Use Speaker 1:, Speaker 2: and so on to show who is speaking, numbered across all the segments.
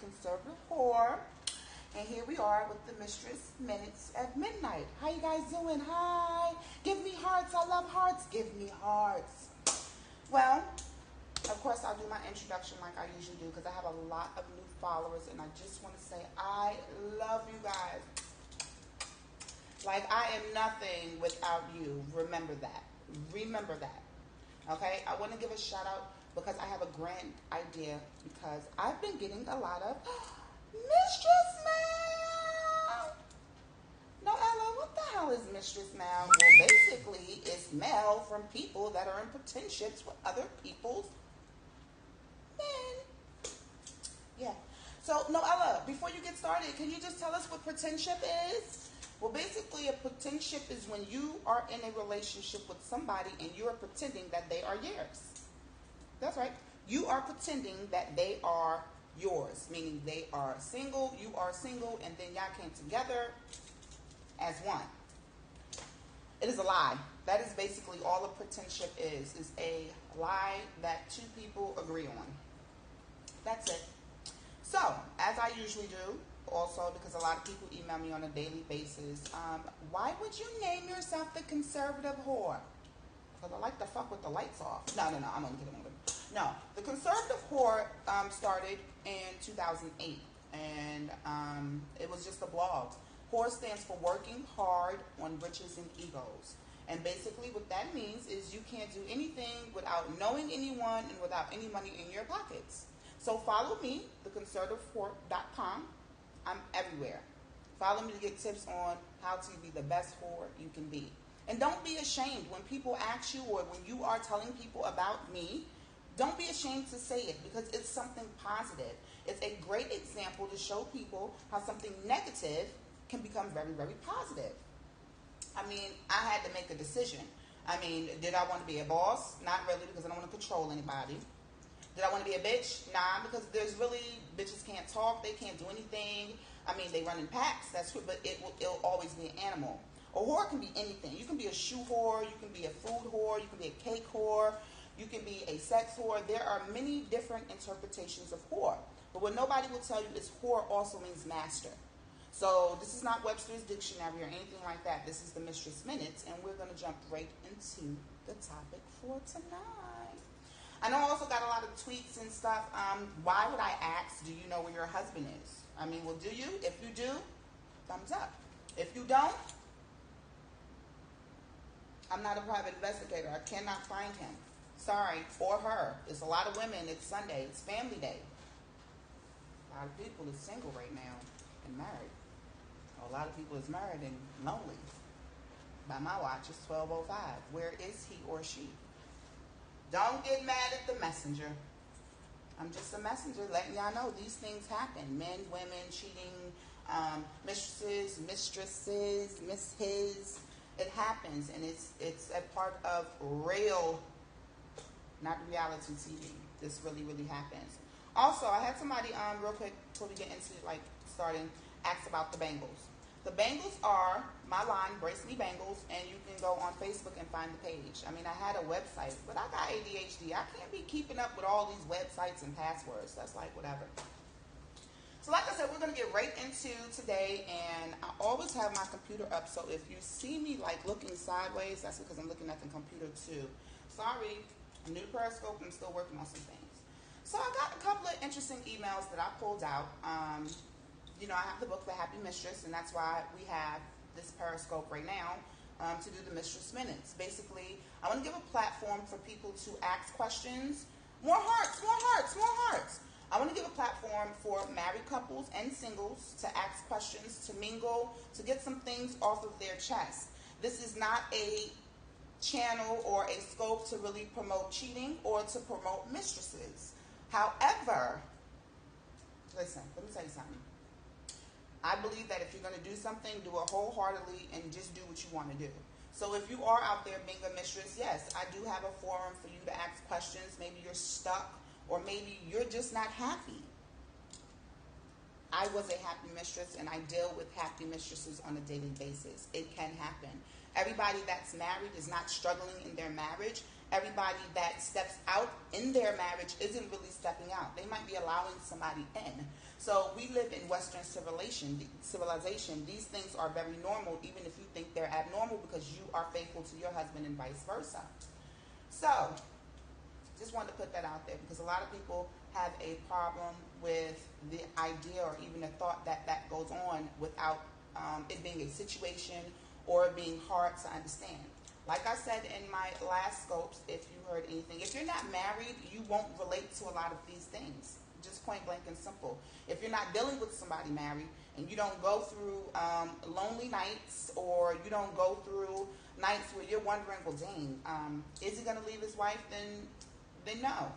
Speaker 1: conservative whore. And here we are with the Mistress Minutes at Midnight. How you guys doing? Hi. Give me hearts. I love hearts. Give me hearts. Well, of course, I'll do my introduction like I usually do because I have a lot of new followers, and I just want to say I love you guys. Like, I am nothing without you. Remember that. Remember that. Okay? I want to give a shout out because I have a grand idea because I've been getting a lot of Mistress Mail. No, Ella, what the hell is Mistress Mail? Well, basically, it's mail from people that are in pretenships with other people's men. Yeah. So, Noella, before you get started, can you just tell us what pretendship is? Well, basically, a pretendship is when you are in a relationship with somebody and you are pretending that they are yours. That's right. You are pretending that they are yours, meaning they are single, you are single, and then y'all came together as one. It is a lie. That is basically all a pretendship is a lie that two people agree on. That's it. So, as I usually do, also because a lot of people email me on a daily basis, why would you name yourself the conservative whore? Because I like to fuck with the lights off. No, I'm only kidding. No, the conservative whore started in 2008, and it was just a blog. Whore stands for working hard on riches and egos. And basically what that means is you can't do anything without knowing anyone and without any money in your pockets. So follow me, theconservativewhore.com. I'm everywhere. Follow me to get tips on how to be the best whore you can be. And don't be ashamed when people ask you or when you are telling people about me. Don't be ashamed to say it because it's something positive. It's a great example to show people how something negative can become very, very positive. I mean, I had to make a decision. I mean, did I want to be a boss? Not really, because I don't want to control anybody. Did I want to be a bitch? Nah, because there's really, bitches can't talk, they can't do anything. I mean, they run in packs, that's true, but it'll always be an animal. A whore can be anything. You can be a shoe whore, you can be a food whore, you can be a cake whore, you can be a sex whore. There are many different interpretations of whore. But what nobody will tell you is whore also means master. So this is not Webster's Dictionary or anything like that. This is the Mistress Minutes, and we're going to jump right into the topic for tonight. I know I also got a lot of tweets and stuff. Why would I ask, do you know where your husband is? I mean, well, do you? If you do, thumbs up. If you don't, I'm not a private investigator. I cannot find him. Sorry, or her. There's a lot of women. It's Sunday. It's family day. A lot of people is single right now and married. A lot of people is married and lonely. By my watch, it's 12:05. Where is he or she? Don't get mad at the messenger. I'm just a messenger letting y'all know these things happen. Men, women, cheating, mistresses, miss his. It happens, and it's a part of real, not reality TV. This really, really happens. Also, I had somebody real quick before we get into starting, ask about the bangles. The bangles are my line, Brace Me Bangles, and you can go on Facebook and find the page. I mean, I had a website, but I got ADHD. I can't be keeping up with all these websites and passwords. That's like whatever. So like I said, we're going to get right into today, and I always have my computer up, so if you see me like looking sideways, that's because I'm looking at the computer too. Sorry, I'm new to Periscope, I'm still working on some things. So I got a couple of interesting emails that I pulled out. You know, I have the book, The Happy Mistress, and that's why we have this Periscope right now to do the Mistress Minutes. Basically, I want to give a platform for people to ask questions. More hearts, more hearts, more hearts. I want to give a platform for married couples and singles to ask questions, to mingle, to get some things off of their chest. This is not a channel or a scope to really promote cheating or to promote mistresses. However, listen, let me tell you something. I believe that if you're going to do something, do it wholeheartedly and just do what you want to do. So if you are out there being a mistress, yes, I do have a forum for you to ask questions. Maybe you're stuck or maybe you're just not happy. I was a happy mistress and I deal with happy mistresses on a daily basis. It can happen. Everybody that's married is not struggling in their marriage. Everybody that steps out in their marriage isn't really stepping out. They might be allowing somebody in. So we live in Western civilization. These things are very normal, even if you think they're abnormal, because you are faithful to your husband and vice versa. So just wanted to put that out there, because a lot of people have a problem with the idea or even the thought that that goes on without it being a situation or it being hard to understand. Like I said in my last scopes, if you heard anything, if you're not married, you won't relate to a lot of these things. Just point blank and simple. If you're not dealing with somebody married and you don't go through lonely nights, or you don't go through nights where you're wondering, well, dang, is he going to leave his wife? Then no,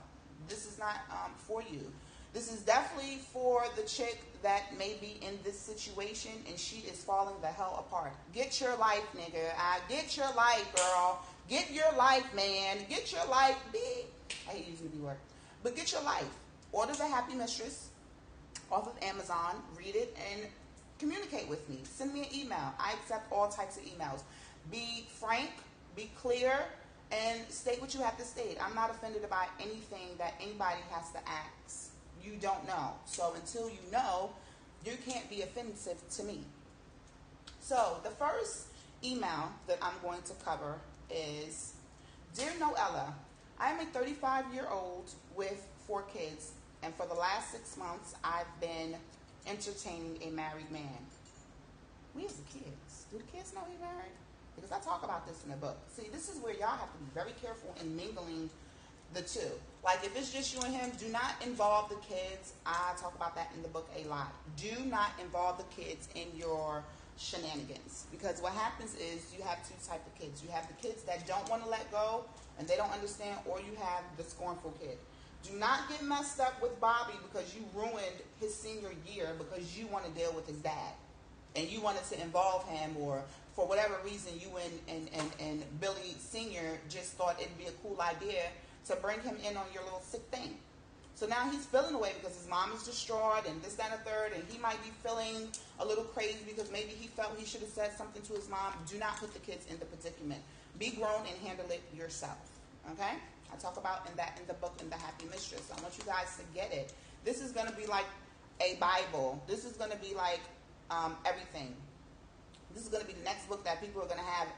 Speaker 1: this is not for you. This is definitely for the chick that may be in this situation and she is falling the hell apart. Get your life, nigga. Get your life, girl. Get your life, man. Get your life, B. I hate using the B word. But get your life. Order The Happy Mistress off of Amazon. Read it and communicate with me. Send me an email. I accept all types of emails. Be frank. Be clear. And state what you have to state. I'm not offended about anything that anybody has to ask. You don't know. So until you know, you can't be offensive to me. So the first email that I'm going to cover is, Dear Noella, I am a 35-year-old with 4 kids, and for the last 6 months, I've been entertaining a married man. Where's the kids? Do the kids know he's married? Because I talk about this in the book. See, this is where y'all have to be very careful in mingling the two. Like, if it's just you and him, do not involve the kids. I talk about that in the book a lot. Do not involve the kids in your shenanigans. Because what happens is you have 2 types of kids. You have the kids that don't want to let go and they don't understand, or you have the scornful kid. Do not get messed up with Bobby because you ruined his senior year because you want to deal with his dad. And you wanted to involve him, or for whatever reason, you and Billy Sr. just thought it'd be a cool idea to bring him in on your little sick thing. So now he's feeling away because his mom is distraught and this, that, and the third, and he might be feeling a little crazy because maybe he felt he should have said something to his mom. Do not put the kids in the predicament. Be grown and handle it yourself. Okay? I talk about in the book, in The Happy Mistress. I want you guys to get it. This is going to be like a Bible. This is going to be like everything. This is going to be the next book that people are going to have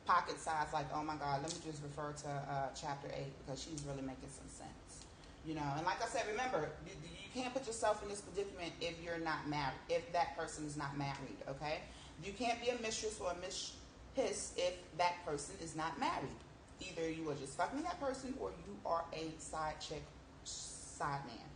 Speaker 1: pocket size, like, oh my God, let me just refer to chapter 8 because she's really making some sense. You know, and like I said, remember, you can't put yourself in this predicament if you're not married, if that person is not married, okay? You can't be a mistress or a mistress if that person is not married. Either you are just fucking that person or you are a side chick, side man.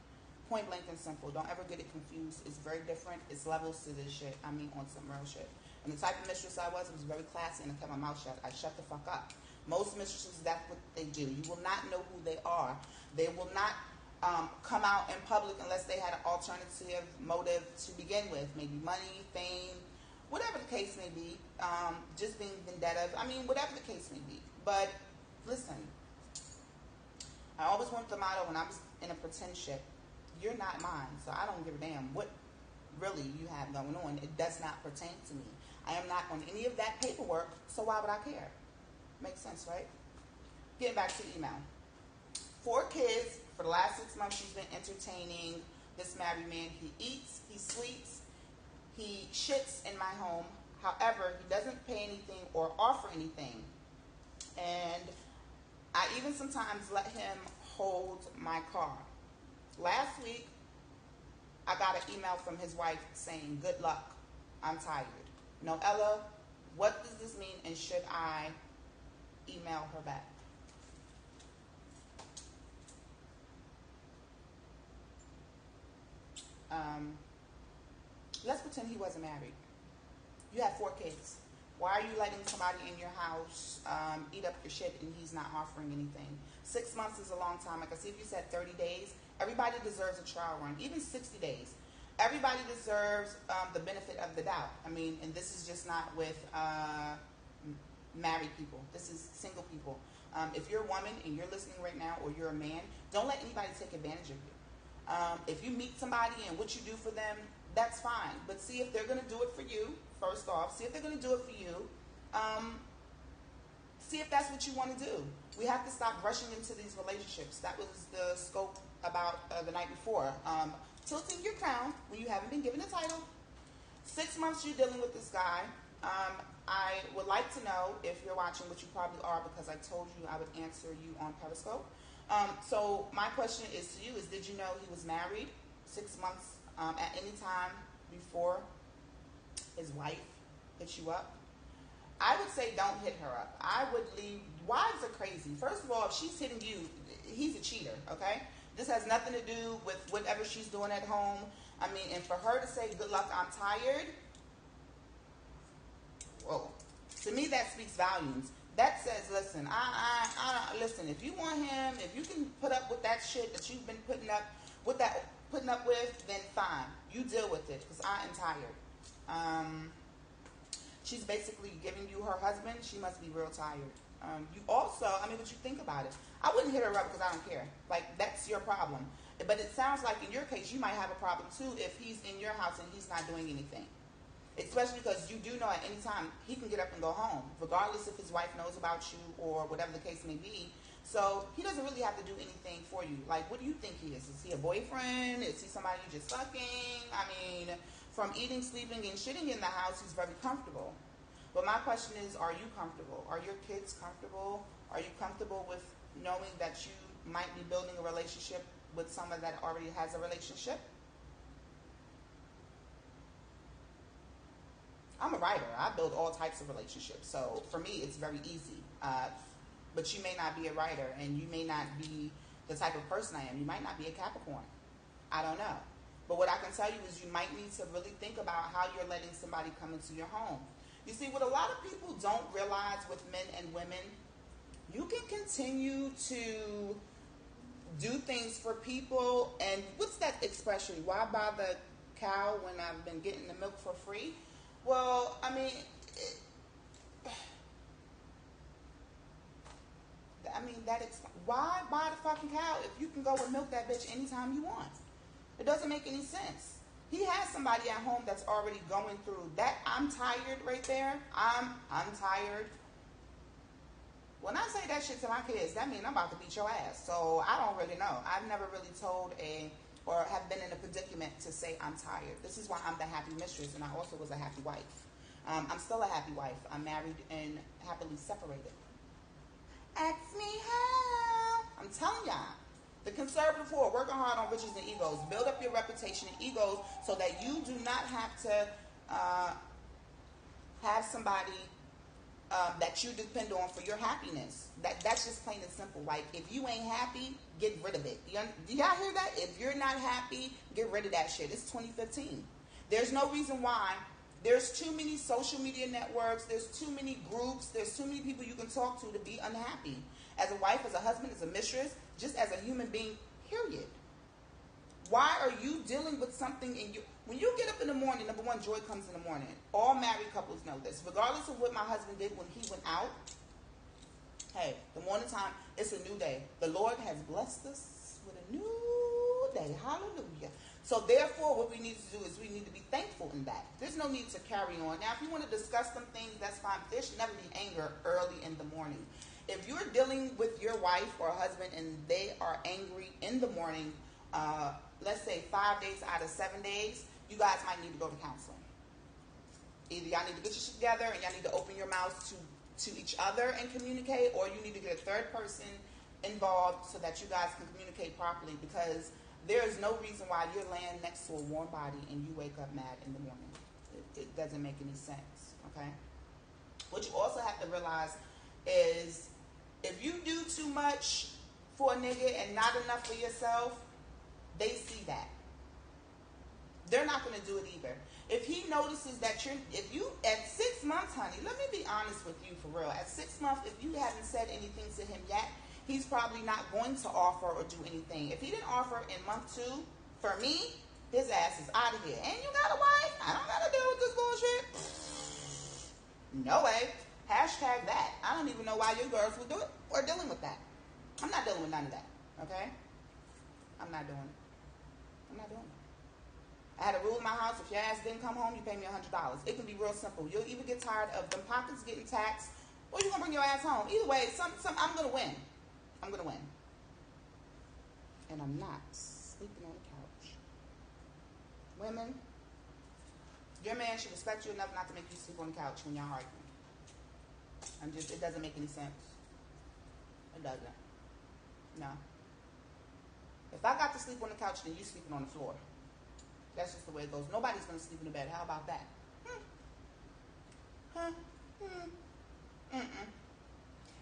Speaker 1: Point blank and simple. Don't ever get it confused. It's very different. It's levels to this shit. I mean, on some real shit. And the type of mistress I was, it was very classy, and I kept my mouth shut. I shut the fuck up. Most mistresses, that's what they do. You will not know who they are. They will not come out in public unless they had an alternative motive to begin with. Maybe money, fame, whatever the case may be. Just being vendetta. I mean, whatever the case may be. But listen, I always went with the motto when I was in a pretendship, you're not mine, so I don't give a damn what really you have going on. It does not pertain to me. I am not on any of that paperwork, so why would I care? Makes sense, right? Getting back to the email. 4 kids. For the last 6 months, she's been entertaining this married man. He eats, he sleeps, he shits in my home. However, he doesn't pay anything or offer anything. And I even sometimes let him hold my car. Last week, I got an email from his wife saying, good luck, I'm tired. Noella, what does this mean, and should I email her back? Let's pretend he wasn't married. You have 4 kids. Why are you letting somebody in your house eat up your shit and he's not offering anything? 6 months is a long time. Like I see, if you said 30 days, everybody deserves a trial run. Even 60 days. Everybody deserves the benefit of the doubt. I mean, and this is just not with married people. This is single people. If you're a woman and you're listening right now, or you're a man, don't let anybody take advantage of you. If you meet somebody and what you do for them, that's fine. But see if they're going to do it for you, first off. See if they're going to do it for you. See if that's what you want to do. We have to stop rushing into these relationships. That was the scope about the night before. tilting your crown when you haven't been given a title. 6 months you're dealing with this guy. I would like to know if you're watching, which you probably are because I told you I would answer you on Periscope. So my question is to you is, did you know he was married 6 months at any time before his wife hit you up? I would say don't hit her up. I would leave. Wives are crazy. First of all, if she's hitting you, he's a cheater, okay? This has nothing to do with whatever she's doing at home. I mean, and for her to say, good luck, I'm tired, whoa. To me, that speaks volumes. That says, listen, listen, if you want him, if you can put up with that shit that you've been putting up with, then fine. You deal with it, because I am tired. She's basically giving you her husband. She must be real tired. You also, I mean, but you think about it. I wouldn't hit her up because I don't care. Like, that's your problem. But it sounds like in your case, you might have a problem too if he's in your house and he's not doing anything. Especially because you do know at any time he can get up and go home, regardless if his wife knows about you or whatever the case may be. So he doesn't really have to do anything for you. Like, what do you think he is? Is he a boyfriend? Is he somebody you just fucking? I mean, from eating, sleeping, and shitting in the house, he's very comfortable. But my question is, are you comfortable? Are your kids comfortable? Are you comfortable with knowing that you might be building a relationship with someone that already has a relationship? I'm a writer. I build all types of relationships. So for me, it's very easy. But you may not be a writer, and you may not be the type of person I am. You might not be a Capricorn. I don't know. But what I can tell you is you might need to really think about how you're letting somebody come into your home. You see, what a lot of people don't realize with men and women, you can continue to do things for people. And what's that expression? Why buy the cow when I've been getting the milk for free? Well, I mean, why buy the fucking cow if you can go and milk that bitch anytime you want? It doesn't make any sense. He has somebody at home that's already going through that. I'm tired right there. I'm tired. When I say that shit to my kids, that means I'm about to beat your ass. So I don't really know. I've never really told or have been in a predicament to say I'm tired. This is why I'm the happy mistress, and I also was a happy wife. I'm still a happy wife. I'm married and happily separated. Ask me how. I'm telling y'all. The conservative who are working hard on riches and egos. Build up your reputation and egos so that you do not have to have somebody that you depend on for your happiness. That's just plain and simple. Like, if you ain't happy, get rid of it. Do y'all hear that? If you're not happy, get rid of that shit. It's 2015. There's no reason why. There's too many social media networks. There's too many groups. There's too many people you can talk to be unhappy. As a wife, as a husband, as a mistress, just as a human being, period. Why are you dealing with something in you? When you get up in the morning, number one, joy comes in the morning. All married couples know this. Regardless of what my husband did when he went out, hey, the morning time, it's a new day. The Lord has blessed us with a new day. Hallelujah. So therefore, what we need to do is we need to be thankful in that. There's no need to carry on. Now, if you want to discuss some things, that's fine. But there should never be anger early in the morning. If you're dealing with your wife or husband and they are angry in the morning, let's say 5 days out of 7 days, you guys might need to go to counseling. Either y'all need to get your shit together and y'all need to open your mouths to each other and communicate, or you need to get a third person involved so that you guys can communicate properly, because there is no reason why you're laying next to a warm body and you wake up mad in the morning. It doesn't make any sense, okay? What you also have to realize is if you do too much for a nigga and not enough for yourself, they see that. They're not going to do it either. If he notices that if you, at 6 months, honey, let me be honest with you for real. At 6 months, if you haven't said anything to him yet, he's probably not going to offer or do anything. If he didn't offer in month 2, for me, his ass is out of here. And you got a wife? I don't got to deal with this bullshit. No way. Hashtag that. I don't even know why your girls would do it or dealing with that. I'm not dealing with none of that. Okay? I'm not doing it. I'm not doing it. I had a rule in my house: if your ass didn't come home, you pay me $100. It can be real simple. You'll either get tired of them pockets getting taxed, or you're gonna bring your ass home. Either way, I'm gonna win. I'm gonna win. And I'm not sleeping on the couch. Women, your man should respect you enough not to make you sleep on the couch when y'all arguing. It doesn't make any sense. It doesn't. No. If I got to sleep on the couch, then you sleeping on the floor. That's just the way it goes. Nobody's going to sleep in the bed. How about that?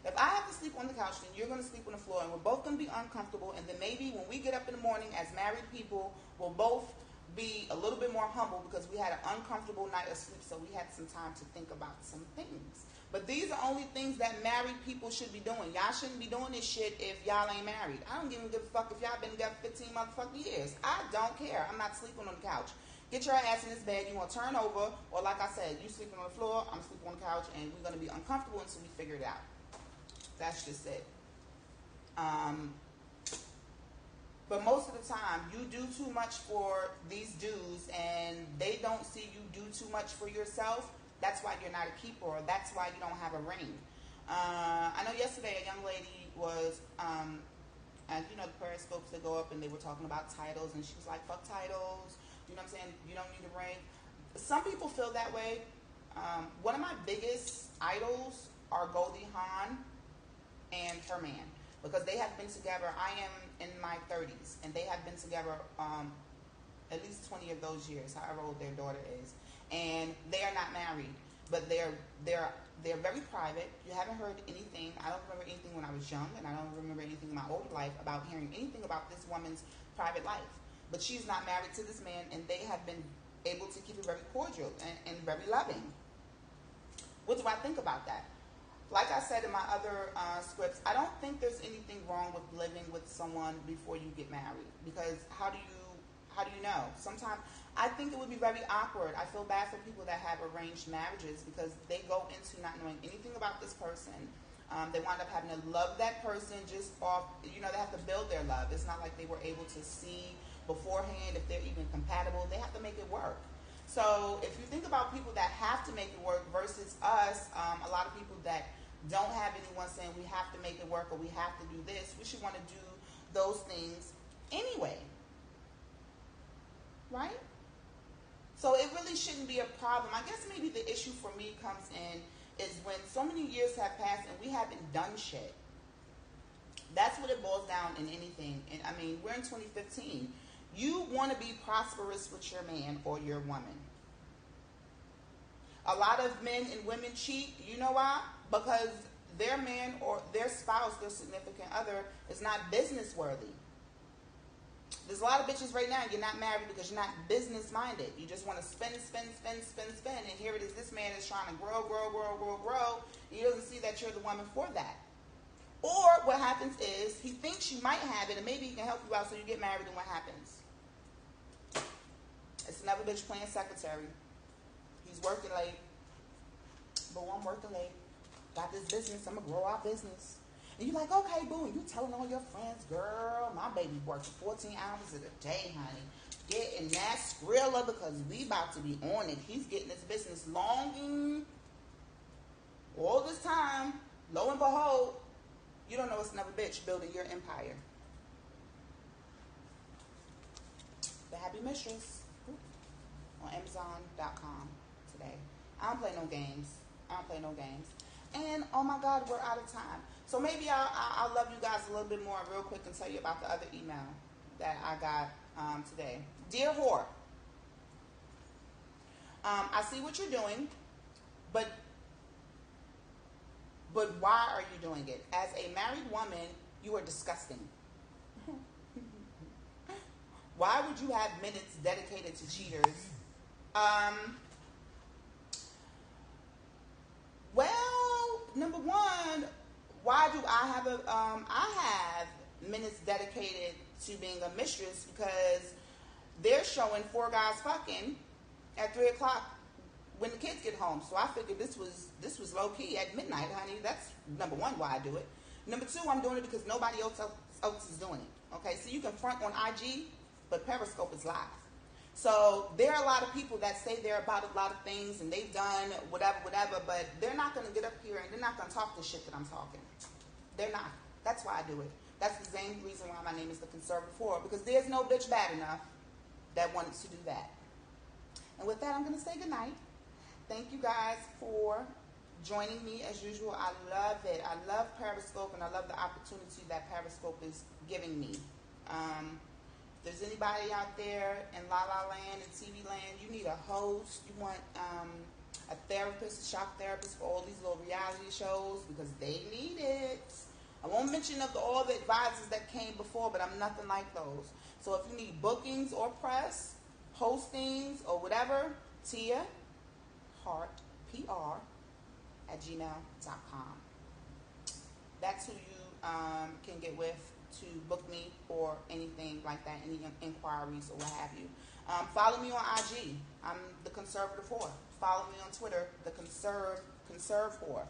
Speaker 1: If I have to sleep on the couch, then you're going to sleep on the floor, and we're both going to be uncomfortable, and then maybe when we get up in the morning as married people, we'll both be a little bit more humble because we had an uncomfortable night of sleep, so we had some time to think about some things. But these are only things that married people should be doing. Y'all shouldn't be doing this shit if y'all ain't married. I don't give a fuck if y'all been together 15 motherfucking years. I don't care. I'm not sleeping on the couch. Get your ass in this bed. You want to turn over, or like I said, you sleeping on the floor, I'm sleeping on the couch, and we're going to be uncomfortable until we figure it out. That's just it. But most of the time, you do too much for these dudes, and they don't see you do too much for yourself. That's why you're not a keeper, or that's why you don't have a ring. I know yesterday a young lady was, and you know the Periscopes that go up, and they were talking about titles, and she was like, fuck titles, you know what I'm saying, you don't need a ring. Some people feel that way. One of my biggest idols are Goldie Hawn and her man, because they have been together. I am in my 30s, and they have been together at least 20 of those years, however old their daughter is, and they are not married, but they're very private. You haven't heard anything. I don't remember anything when I was young, and I don't remember anything in my older life about hearing anything about this woman's private life. But she's not married to this man, and they have been able to keep it very cordial and very loving. What do I think about that? Like I said in my other scripts, I don't think there's anything wrong with living with someone before you get married, because how do you know? Sometimes I think it would be very awkward. I feel bad for people that have arranged marriages, because they go into not knowing anything about this person. They wind up having to love that person just off, they have to build their love. It's not like they were able to see beforehand if they're even compatible. They have to make it work. So if you think about people that have to make it work versus us, a lot of people that don't have anyone saying we have to make it work or we have to do this, we should want to do those things anyway. Right? So it really shouldn't be a problem. I guess maybe the issue for me comes in is when so many years have passed and we haven't done shit. That's what it boils down in anything. And I mean, we're in 2015. You want to be prosperous with your man or your woman. A lot of men and women cheat. You know why? Because their man or their spouse, their significant other, is not business worthy. There's a lot of bitches right now, you're not married because you're not business minded. You just want to spend. And here it is, this man is trying to grow. He doesn't see that you're the woman for that. Or what happens is he thinks you might have it and maybe he can help you out, so you get married, and what happens? It's another bitch playing secretary. He's working late. Boo, I'm working late. Got this business, I'm going to grow our business. And you're like, okay, boo, and you telling all your friends, girl, my baby working 14 hours a day, honey. Getting that skrilla because we about to be on it. He's getting this business longing. All this time, lo and behold, you don't know it's another bitch building your empire. The Happy Mistress on Amazon.com today. I don't play no games. And, oh my God, we're out of time. So maybe I'll love you guys a little bit more real quick and tell you about the other email that I got today. Dear whore, I see what you're doing, but why are you doing it? As a married woman, you are disgusting. Why would you have minutes dedicated to cheaters? Well, number one, why do I have I have minutes dedicated to being a mistress, because they're showing 4 guys fucking at 3 o'clock when the kids get home. So I figured this was low key at midnight, honey. That's number one why I do it. Number two, I'm doing it because nobody else is doing it. Okay, so you can front on IG, but Periscope is live. So there are a lot of people that say they're about a lot of things and they've done whatever, but they're not going to get up here and they're not going to talk the shit that I'm talking. They're not. That's why I do it. That's the same reason why my name is the Conservative Whore, because there's no bitch bad enough that wanted to do that. And with that, I'm going to say goodnight. Thank you guys for joining me as usual. I love it. I love Periscope, and I love the opportunity that Periscope is giving me. If there's anybody out there in La La Land and TV Land, you need a host, you want a therapist, a shock therapist for all these little reality shows, because they need it. I won't mention all the advisors that came before, but I'm nothing like those. So if you need bookings or press, hostings, or whatever, Tia Hart, PR, at gmail.com. That's who you can get with to book me or anything like that, any inquiries or what have you. Follow me on IG. I'm the Conservative Whore. Follow me on Twitter, the Conserve Whore.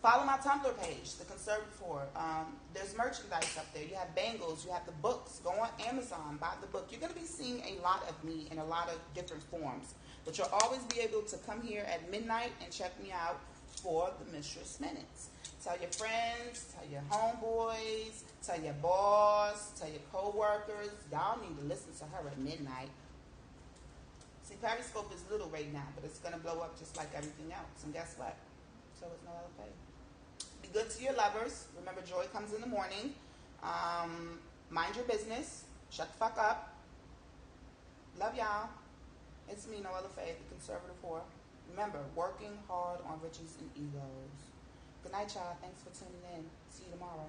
Speaker 1: Follow my Tumblr page, the Conservative Whore. There's merchandise up there. You have bangles. You have the books. Go on Amazon, buy the book. You're going to be seeing a lot of me in a lot of different forms. But you'll always be able to come here at midnight and check me out for the Mistress Minutes. Tell your friends, tell your homeboys, tell your boss, tell your co-workers. Y'all need to listen to her at midnight. See, Periscope is little right now, but it's going to blow up just like everything else. And guess what? So is no other pay. Be good to your lovers. Remember, joy comes in the morning. Mind your business. Shut the fuck up. Love y'all. It's me, Noella Faye, the Conservative Whore. Remember, working hard on riches and egos. Good night, y'all. Thanks for tuning in. See you tomorrow.